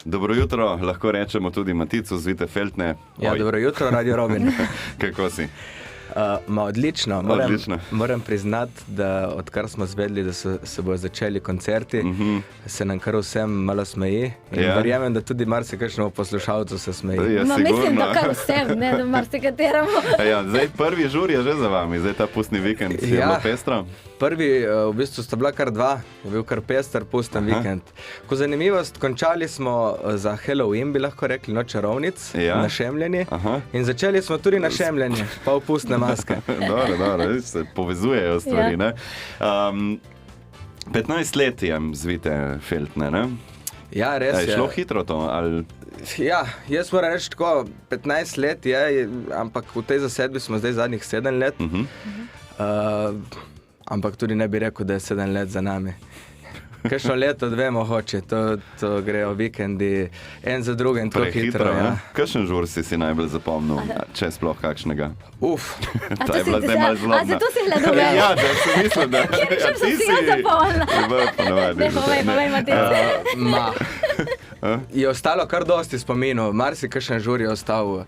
Dobro jutro, lahko rečemo tudi Maticu z Vite Feltne. Ja, dobro jutro, Radio Robin. Kako si? Odlično. Moram priznati, da odkar smo zvedeli, da se bodo začeli koncerti, se nam kar vsem malo smeji. In verjamem, da tudi marsikakšnemu poslušalcu se smeji. Ja, mislim, da kar vsem, ne da marsikateremu. Ja, zdaj prvi žur je že za vami, zdaj ta pustni vikend je bilo pestro. Prvi, v bistvu sta bila kar dva, je bil kar pester pusten vikend. Ko zanimivost, končali smo za Halloween, bi lahko rekli, noč čarovnic, na Šemljeni. In začeli smo tudi na Šemljeni, pa v pustne maske. Dobro, se povezujejo stvari, ne? 15 let je z Vite Feltne, ne? Ja, res je. Je šlo hitro to, ali... Ja, jaz moram reči tako, 15 let je, ampak v tej zasedbi smo zdaj zadnjih 7 let. Ampak tudi ne bi rekel, da je 7 let za nami. Kakšno leto, dve mogoče, to grejo vikendi en za drugim, to hitro. Ja. Kakšen žur si najbolj zapomnil, če sploh kakšnega? Ta je bila zdaj malo zlobna. A se to si gledal? Ja, da sem mislil, da... Kjer sem si jo zapomnila? Ne, povej, Matej. Je ostalo kar dosti spominov, marsikakšen žur je ostal,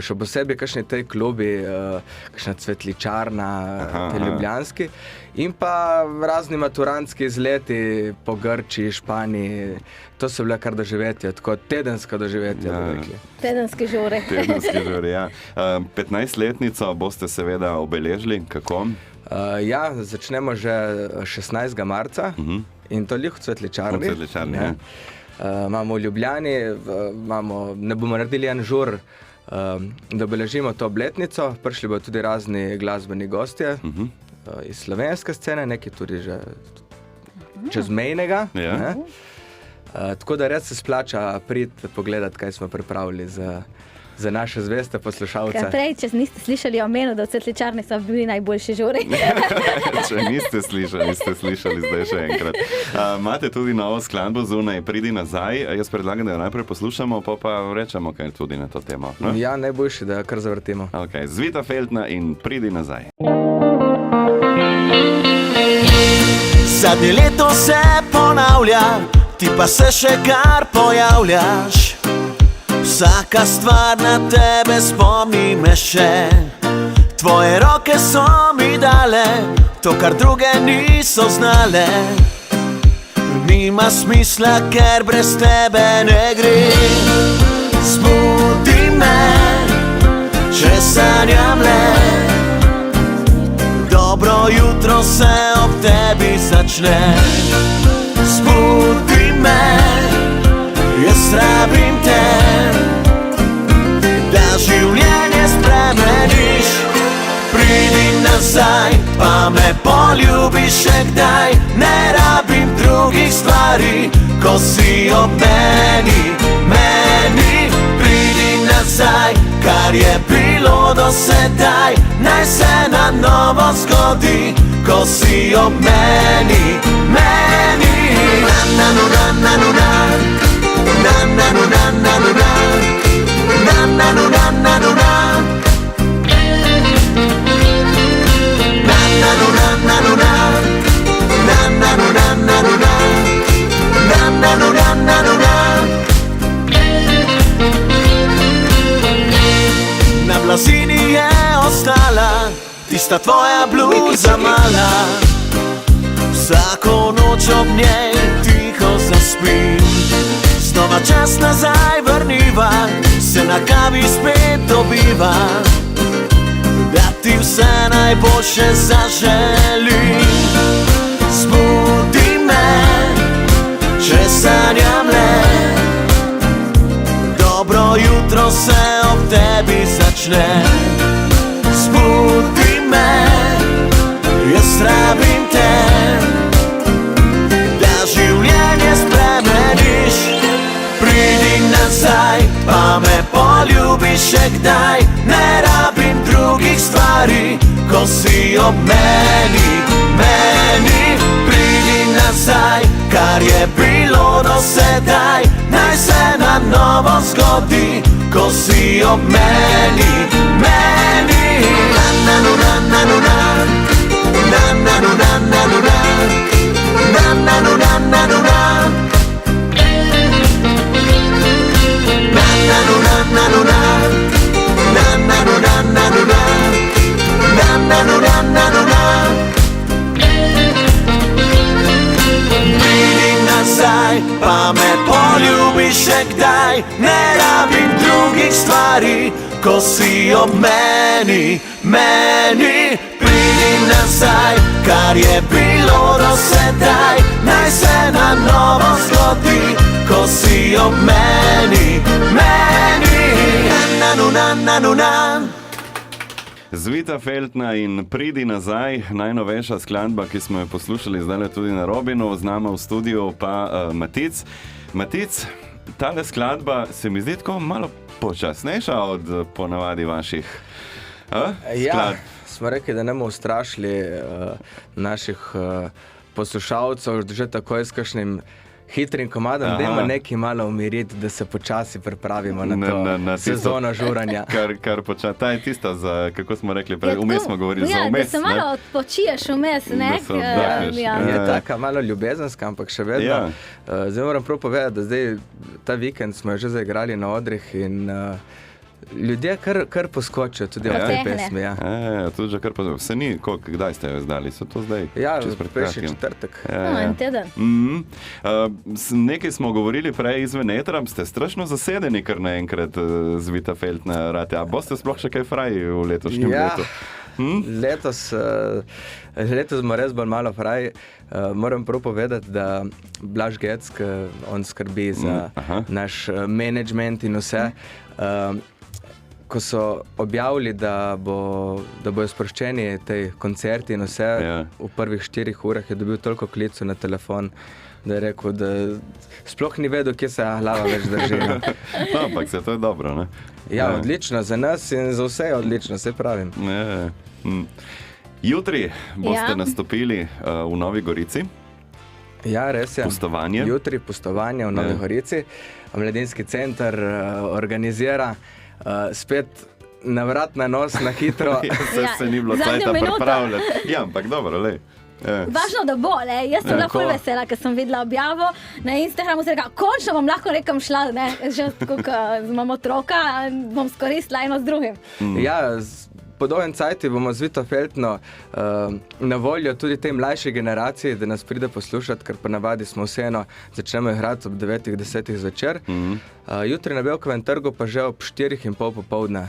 še posebej kakšni tej klubi, kakšna Cvetličarna, te ljubljanski, in pa razni maturantski izleti po Grčiji, Španiji, to so bile kar doživetja, tako tedenska doživetja. Tedenski žuri. Tedenski žuri, ja. 15-letnico boste seveda obeležili, kako? Ja, začnemo že 16. marca in to lih v Cvetličarni. V Cvetličarni, ja. Imamo v Ljubljani, ne bomo naredili en žur, da obeležimo to obletnico. Prišli bodo tudi razni glasbeni gostje iz slovenske scene, neki tudi že čezmejnega. Tako da res se splača priti pogledati, kaj smo pripravili za naše zveste poslušalce. Prej, če niste slišali o menu, da v Cvetličarni so bili najboljši žuri. Če niste slišali zdaj še enkrat. Imate tudi novo skladbo zunaj, Pridi nazaj. Jaz predlagam, da jo najprej poslušamo, pa rečemo kaj tudi na to temo. No? Ja, najboljši, da jo kar zavrtimo. Okay. Vita Feltna in Pridi nazaj. Zadnje leto se ponavlja, ti pa se še kar pojavljaš. Vsaka stvar na tebe spomni me še. Tvoje roke so mi dale to, kar druge niso znale. Nima smisla, ker brez tebe ne gre. Zbudi me, če sanjam le. Dobro jutro se ob tebi začne. Zbudi me, jaz rabim te, da življenje spremeniš. Pridi nazaj, pa me poljubiš še kdaj. Ne rabim drugih stvari, ko si ob meni. Pridi nazaj, kar je bilo do sedaj. Naj se na novo zgodi, ko si ob meni. Na blazini je ostala tista tvoja bluza mala. Vsako noč ob njej tiho zaspim. Znova čas nazaj vrniva, se na kavi spet dobiva. Da ti vse najboljše zaželim. Zbudi me, če sanjam le. Dobro jutro se ob tebi začne. Zbudi me, jaz rabim te, da življenje spremeniš. Pridi nazaj, pa me poljubiš še kdaj. Ne rabim drugih stvari, ko si ob meni. Pridi nazaj, kar je bilo do sedaj. Naj se na novo zgodi, ko si ob meni. še kdaj, ne rabim drugih stvari, ko si ob meni, pridi nazaj, kar je bilo do sedaj, naj se na novo zgodi, ko si ob meni, na. Zvita Feltna in Pridi nazaj, najnovejša skladba, ki smo jo poslušali zdaj tudi na Robinu, z nama v studiu pa Matic. Matic, tale skladba se mi zdi tako malo počasnejša od ponavadi vaših skladb. Smo rekli, da ne bomo ustrašili naših poslušalcev že takoj s kakšnim hitrim komadom, dajmo nekaj malo umiriti, da se počasi pripravimo na sezono žuranja. Kar počasi, ta je tista, kako smo rekli prej, vmes smo govorili za vmes. Da se malo odpočiješ vmes, ne? Da je taka malo ljubezenska, ampak še vedno. Zdaj moram prav povedati, da zdaj ta vikend smo jo že zaigrali na odrih in ljudje kar poskočijo tudi od te pesmi. Tudi že kar poskočijo. Vse ni, kdaj ste jo izdali? So to zdaj? Ja, prejšnji četrtek. En teden. Nekaj smo govorili prej izven etra, ste strašno zasedeni kar naenkrat Zvita Feltna rate. A boste sploh še kaj fraj v letošnjem letu? Letos smo res bolj malo fraj. Moram prav povedati, da Blaž Geck, on skrbi za naš management in vse. Ko so objavili, da bojo sproščeni tej koncerti in vse, v prvih 4 urah je dobil toliko klicev na telefon, da je rekel, da sploh ni vedel, kje se glava več drži. Ampak se to je dobro, ne? Ja, odlično, za nas in za vse je odlično, se pravim. Jutri boste nastopili v Novi Gorici. Ja, res je. Pustovanje. Jutri pustovanje v Novi Gorici. Mladinski center organizira spet na vrat na nos, na hitro. Se ni bilo cajta pripravljati. Ja, ampak dobro, lej. Važno, da bo, le. Jaz sem bila ful vesela, ker sem videla objavo na Instagramu, se rekla, končno bom lahko nekam šla, ne, že tako, imam otroka, bom skoristila eno z drugim. Ja, po dolgem cajti bomo Zvito Feltno na voljo tudi tej mlajši generaciji, da nas pride poslušati, ker pa navadi smo vseeno začnemo igrati ob 9:10 zvečer. Jutri na Belkovem trgu pa že ob 4:30 popoldne.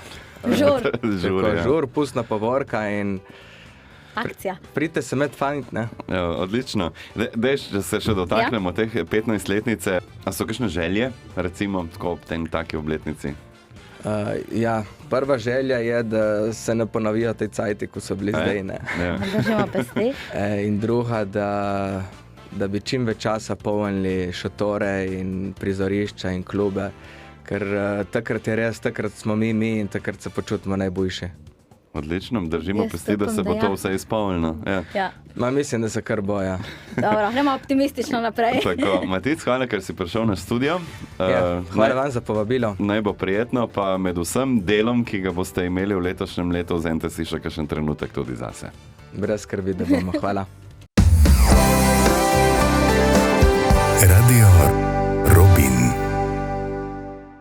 Žur, pustna povorka in akcija. Pridite se med fanit, ne? Odlično. Dej, če se še dotaknemo teh 15-letnice, a so kakšne želje, recimo, tako ob tej taki obletnici? Ja, prva želja je, da se ne ponovijo tej cajti, ko so bili zdaj, ne. Držimo pesti. In druga, da bi čim več časa polnili šotore in prizorišča in klube, ker takrat je res, takrat smo mi in takrat se počutimo najboljše. Odlično, držimo pesti, da se bo to vse izpolnilo. Mislim, da se kar boja. Dobro, gremo optimistično naprej. Tako, Matic, hvala, ker si prišel na studio. Hvala vam za povabilo. Naj bo prijetno, pa med vsem delom, ki ga boste imeli v letošnjem letu, vzemite si še kakšen trenutek tudi zase. Brez skrbi, da bomo. Hvala. Radio